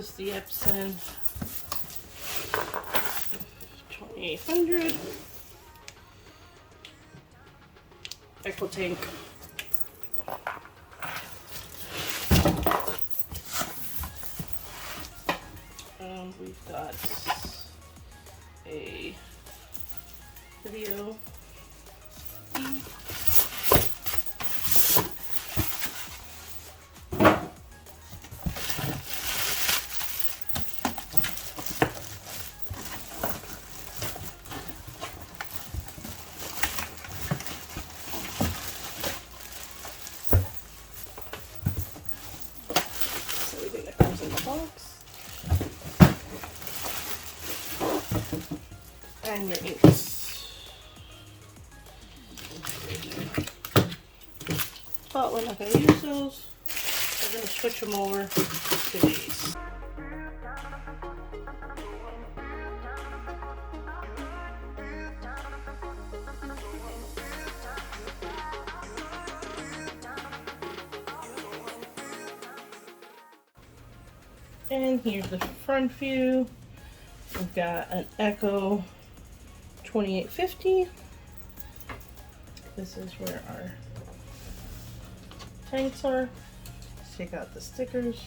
is the Epson 2850 EcoTank. We've got a video. Everything that comes in the box. And your inks. But we're not going to use those. We're going to switch them over to these. And here's the front view. We've got an Eco 2850. This is where our tanks are. Let's take out the stickers.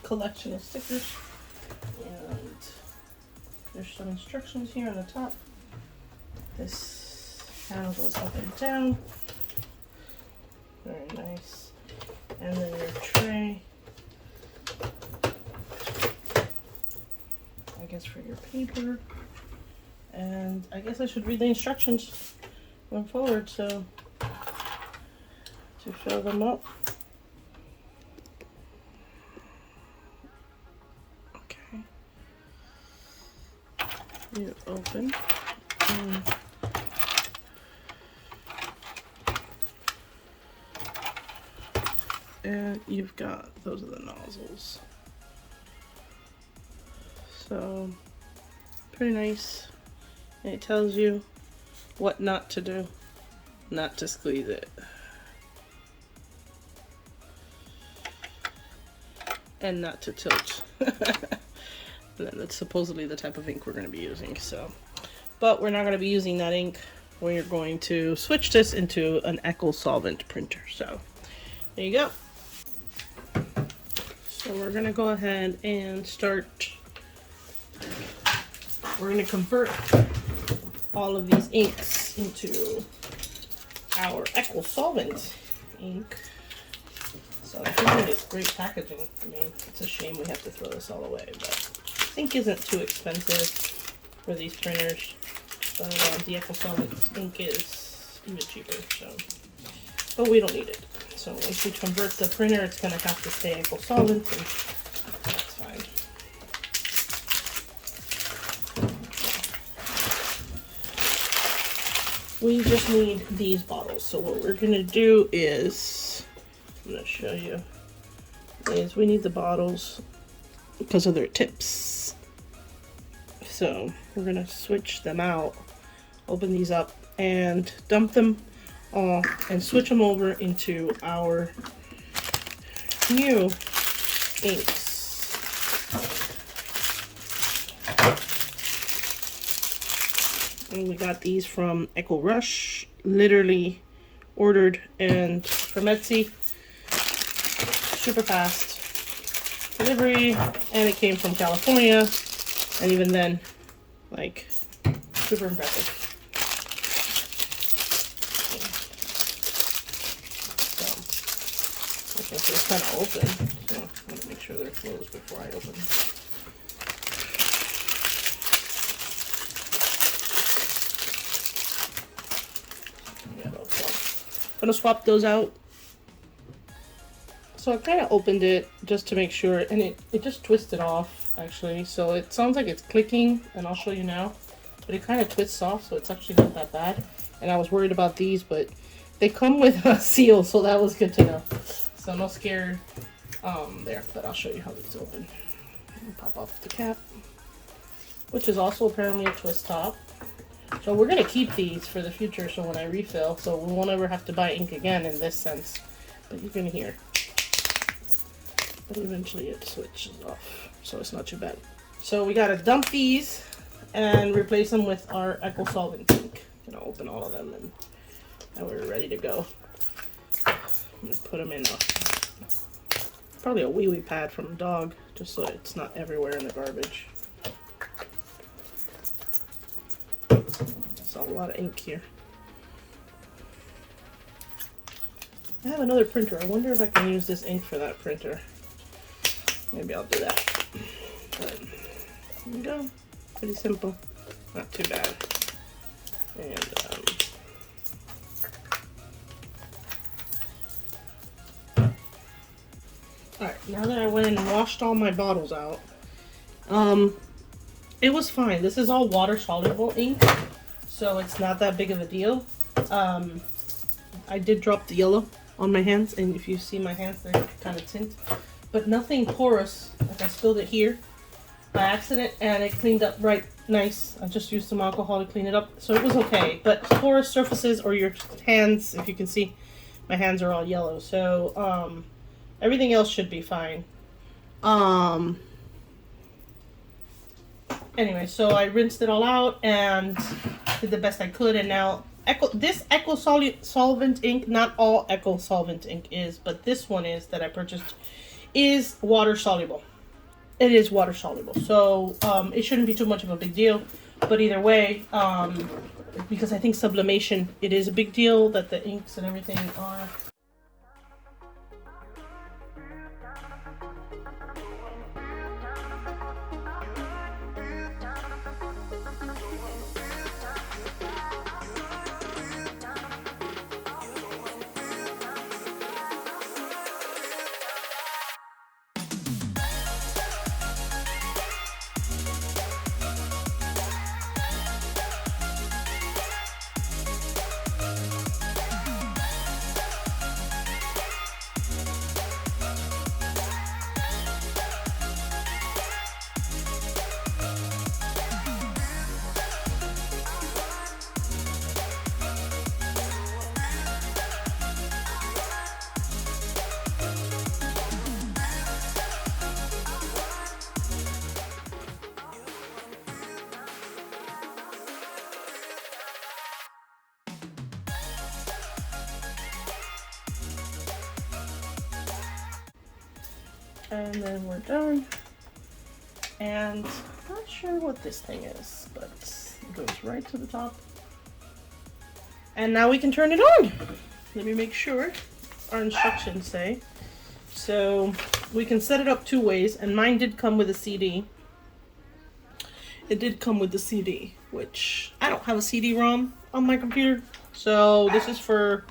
Collection of stickers, and there's some instructions here on the top. This panel goes up and down, very nice. And then your tray, I guess for your paper, and I guess I should read the instructions going forward, so to fill them up. You open and you've got, those are the nozzles. So pretty nice. And it tells you what not to do, not to squeeze it. And not to tilt. And then that's supposedly the type of ink we're going to be using. So, but we're not going to be using that ink. We're going to switch this into an Eco-solvent printer. So there you go. So we're going to go ahead and start. We're going to convert all of these inks into our Eco-solvent ink. So I think it's great packaging. I mean, it's a shame we have to throw this all away, but ink isn't too expensive for these printers, but the Eco-solvent ink is even cheaper, so, but we don't need it. So once we convert the printer, it's going to have to stay Eco-solvent, and that's fine. We just need these bottles. So what we're going to do is, I'm going to show you, is we need the bottles because of their tips. So we're gonna switch them out, open these up and dump them all and switch them over into our new inks. And we got these from Eco Rush, literally ordered and from Etsy, super fast delivery, and it came from California. And even then, like, super impressive. So, okay, so it's kind of open. So I'm going to make sure they're closed before I open. Yeah, I'm going to swap those out. So I kind of opened it just to make sure, and it just twisted off. Actually, so it sounds like it's clicking, and I'll show you now, but it kind of twists off, so it's actually not that bad. And I was worried about these, but They come with a seal, so that was good to know. So no scared there, but I'll show you how these open. Pop off the cap, which is also apparently a twist top. So we're gonna keep these for the future, so when I refill, so we won't ever have to buy ink again in this sense. But you're gonna hear. But eventually it switches off, so it's not too bad. So we gotta dump these and replace them with our Eco-solvent ink. Gonna open all of them and now we're ready to go. I'm gonna put them in probably a wee pad from a dog, just so it's not everywhere in the garbage. That's a lot of ink here. I have another printer. I wonder if I can use this ink for that printer. Maybe I'll do that. But here we go. Pretty simple. Not too bad. And alright, now that I went and washed all my bottles out, it was fine. This is all water soluble ink, so it's not that big of a deal. I did drop the yellow on my hands, and if you see my hands, they're kind of tint, but nothing porous. Like I spilled it here by accident, and it cleaned up right nice. I just used some alcohol to clean it up, so it was okay. But porous surfaces or your hands, if you can see, my hands are all yellow, so everything else should be fine. Anyway, so I rinsed it all out and did the best I could, and now this Eco-solvent ink, not all Eco-solvent ink is, but this one is that I purchased, is water soluble. It is water soluble, so it shouldn't be too much of a big deal. But either way, because I think sublimation, it is a big deal that the inks and everything are. And then we're done. And I'm not sure what this thing is, but it goes right to the top. And now we can turn it on. Let me make sure our instructions say. So we can set it up two ways, and mine did come with a CD. It did come with the CD, which I don't have a CD-ROM on my computer. So this is for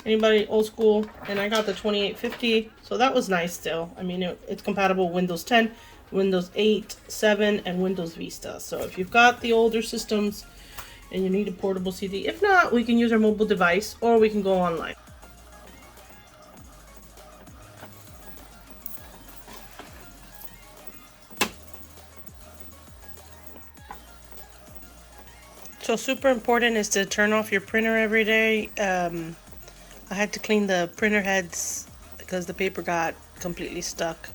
anybody old school, and I got the 2850, so that was nice still. I mean, it's compatible with Windows 10, Windows 8, 7, and Windows Vista. So if you've got the older systems and you need a portable CD, if not, we can use our mobile device or we can go online. So super important is to turn off your printer every day. I had to clean the printer heads because the paper got completely stuck.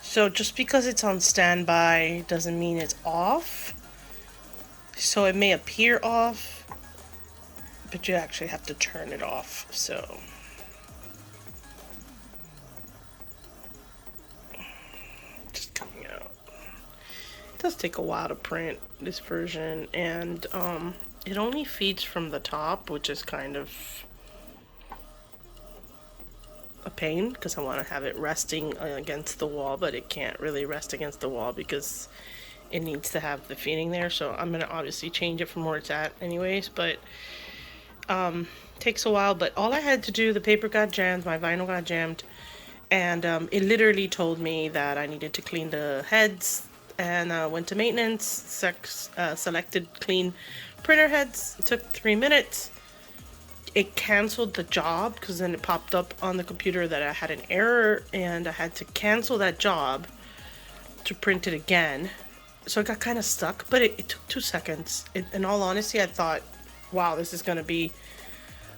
So just because it's on standby doesn't mean it's off. So it may appear off, but you actually have to turn it off. So just coming out. It does take a while to print this version, and it only feeds from the top, which is kind of a pain because I want to have it resting against the wall, but it can't really rest against the wall because it needs to have the feeding there. So I'm gonna obviously change it from where it's at anyways, but takes a while. But all I had to do, the paper got jammed, my vinyl got jammed, and it literally told me that I needed to clean the heads, and went to maintenance, selected clean printer heads. It took 3 minutes. it canceled the job, because then it popped up on the computer that I had an error and I had to cancel that job to print it again. So it got kind of stuck, but it took 2 seconds. In all honesty, I thought, wow, this is going to be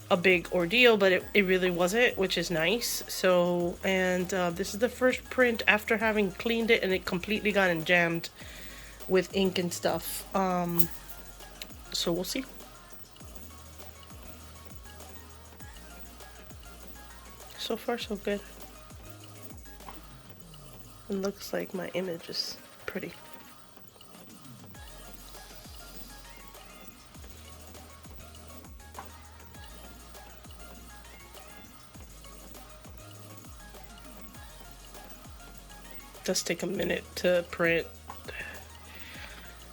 a big ordeal, but it really wasn't, which is nice. So, and this is the first print after having cleaned it and it completely got jammed with ink and stuff. So we'll see. So far, so good. It looks like my image is pretty. Does take a minute to print.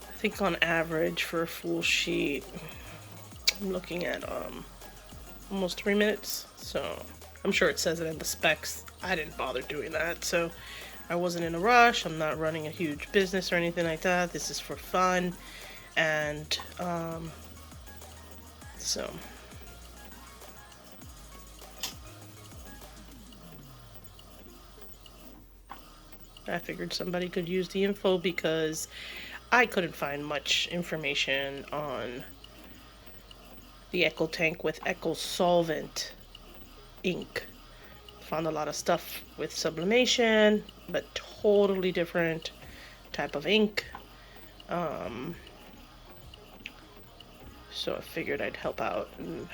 I think on average for a full sheet, I'm looking at almost 3 minutes. So I'm sure it says it in the specs. I didn't bother doing that, so I wasn't in a rush. I'm not running a huge business or anything like that. This is for fun, and so. I figured somebody could use the info because I couldn't find much information on the EcoTank with Eco-solvent ink. Found a lot of stuff with sublimation, but totally different type of ink. So I figured I'd help out and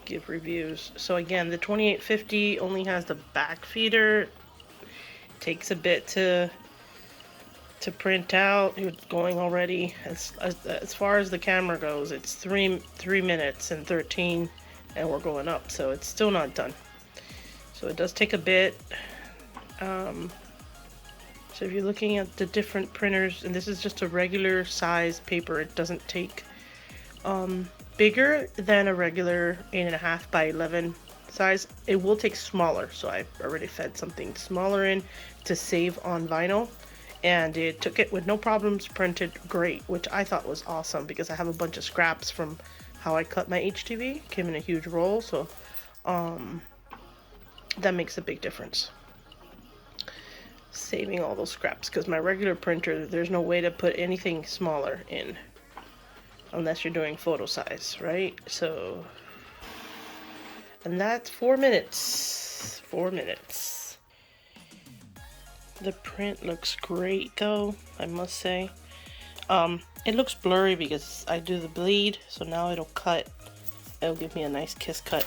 give reviews. So again, the 2850 only has the back feeder. Takes a bit to print out. It's going already. As far as the camera goes, it's 3 minutes and 13, and we're going up, so it's still not done. So it does take a bit. So if you're looking at the different printers, and this is just a regular size paper, it doesn't take bigger than a regular 8.5 by 11 size. It will take smaller, so I already fed something smaller in to save on vinyl, and it took it with no problems, printed great, which I thought was awesome because I have a bunch of scraps from how I cut my HTV. Came in a huge roll, so that makes a big difference, saving all those scraps, because my regular printer, there's no way to put anything smaller in unless you're doing photo size, right? So, and that's 4 minutes. 4 minutes. The print looks great though, I must say. It looks blurry because I do the bleed, so now it'll cut. It'll give me a nice kiss cut.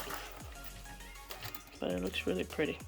But it looks really pretty.